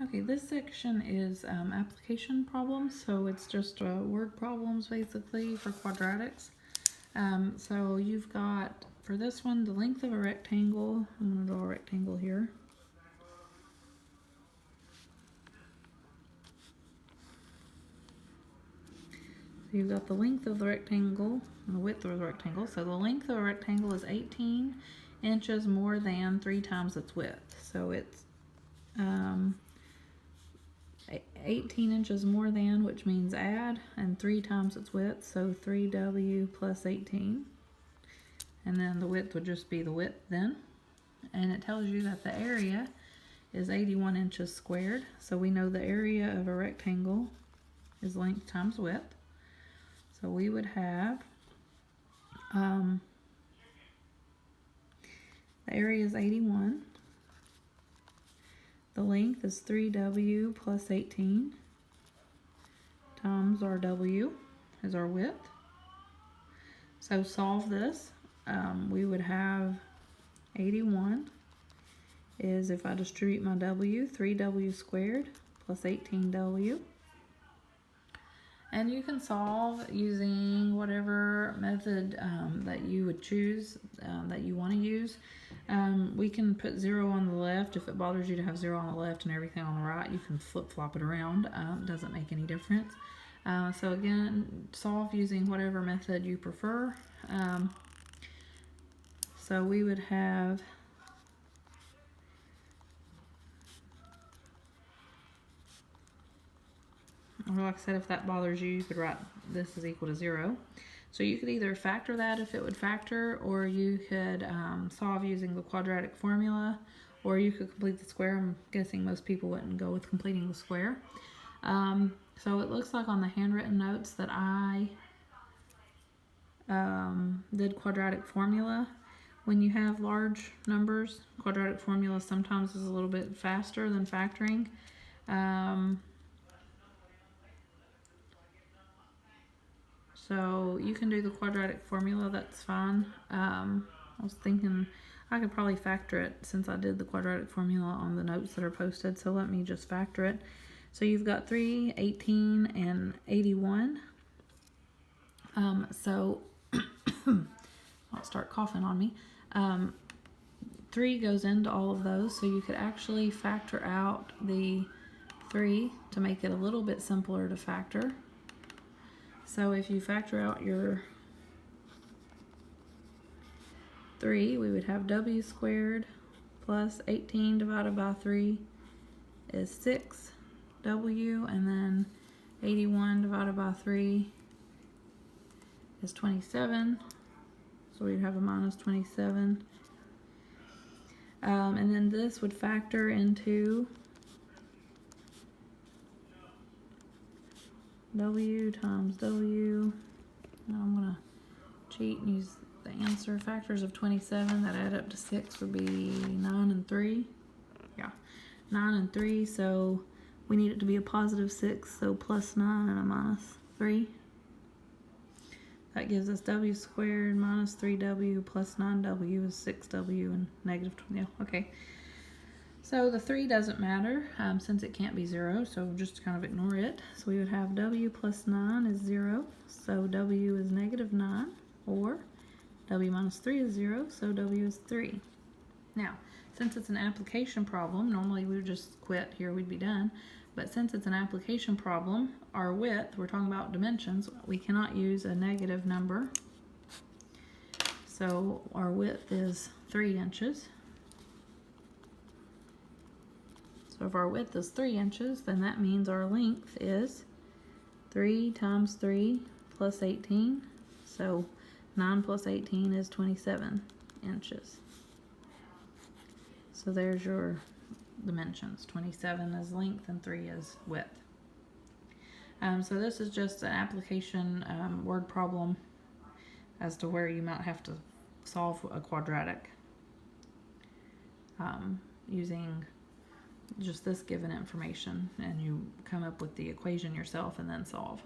Okay, this section is application problems, so it's just word problems basically for quadratics. So you've got, for this one, the length of a rectangle. I'm going to draw a rectangle here. So you've got the length of the rectangle and the width of the rectangle. So the length of a rectangle is 18 inches more than 3 times its width. So it's 18 inches more than, which means add, and 3 times its width, so 3w plus 18. And then the width would just be the width then. And it tells you that the area is 81 inches squared. So we know the area of a rectangle is length times width. So we would have, the area is 81. The length is 3w plus 18 times our w is our width. So solve this. We would have 81 is, if I distribute my w, 3w squared plus 18w. And you can solve using whatever method that you would choose, that you want to use. We can put 0 on the left. If it bothers you to have 0 on the left and everything on the right, you can flip-flop it around. It doesn't make any difference. So again, solve using whatever method you prefer. So we would have or like I said, if that bothers you, you could write this is equal to 0. So you could either factor that if it would factor, or you could solve using the quadratic formula, or you could complete the square. I'm guessing most people wouldn't go with completing the square. So it looks like on the handwritten notes that I did quadratic formula. When you have large numbers, quadratic formula sometimes is a little bit faster than factoring. So you can do the quadratic formula, that's fine. I was thinking I could probably factor it since I did the quadratic formula on the notes that are posted, so let me just factor it. So you've got 3, 18, and 81. So I'll start coughing on me. 3 goes into all of those, so you could actually factor out the 3 to make it a little bit simpler to factor. So if you factor out your 3, we would have w squared plus 18 divided by 3 is 6w, and then 81 divided by 3 is 27. So we'd have a minus 27. And then this would factor into w times w. Now I'm going to cheat and use the answer. Factors of 27 that add up to 6 would be 9 and 3. Yeah, 9 and 3, so we need it to be a positive 6, so plus 9 and a minus 3. That gives us w squared minus 3w plus 9w is 6w and negative 20. Yeah, okay. So the 3 doesn't matter since it can't be 0, so just kind of ignore it. So we would have w plus 9 is 0, so w is negative 9, or w minus 3 is 0, so w is 3. Now, since it's an application problem, normally we would just quit here, we'd be done. But since it's an application problem, our width, we're talking about dimensions, we cannot use a negative number. So our width is 3 inches. So if our width is 3 inches, then that means our length is 3 times 3 plus 18. So 9 plus 18 is 27 inches. So there's your dimensions. 27 is length and 3 is width. So this is just an application word problem as to where you might have to solve a quadratic using just this given information, and you come up with the equation yourself and then solve.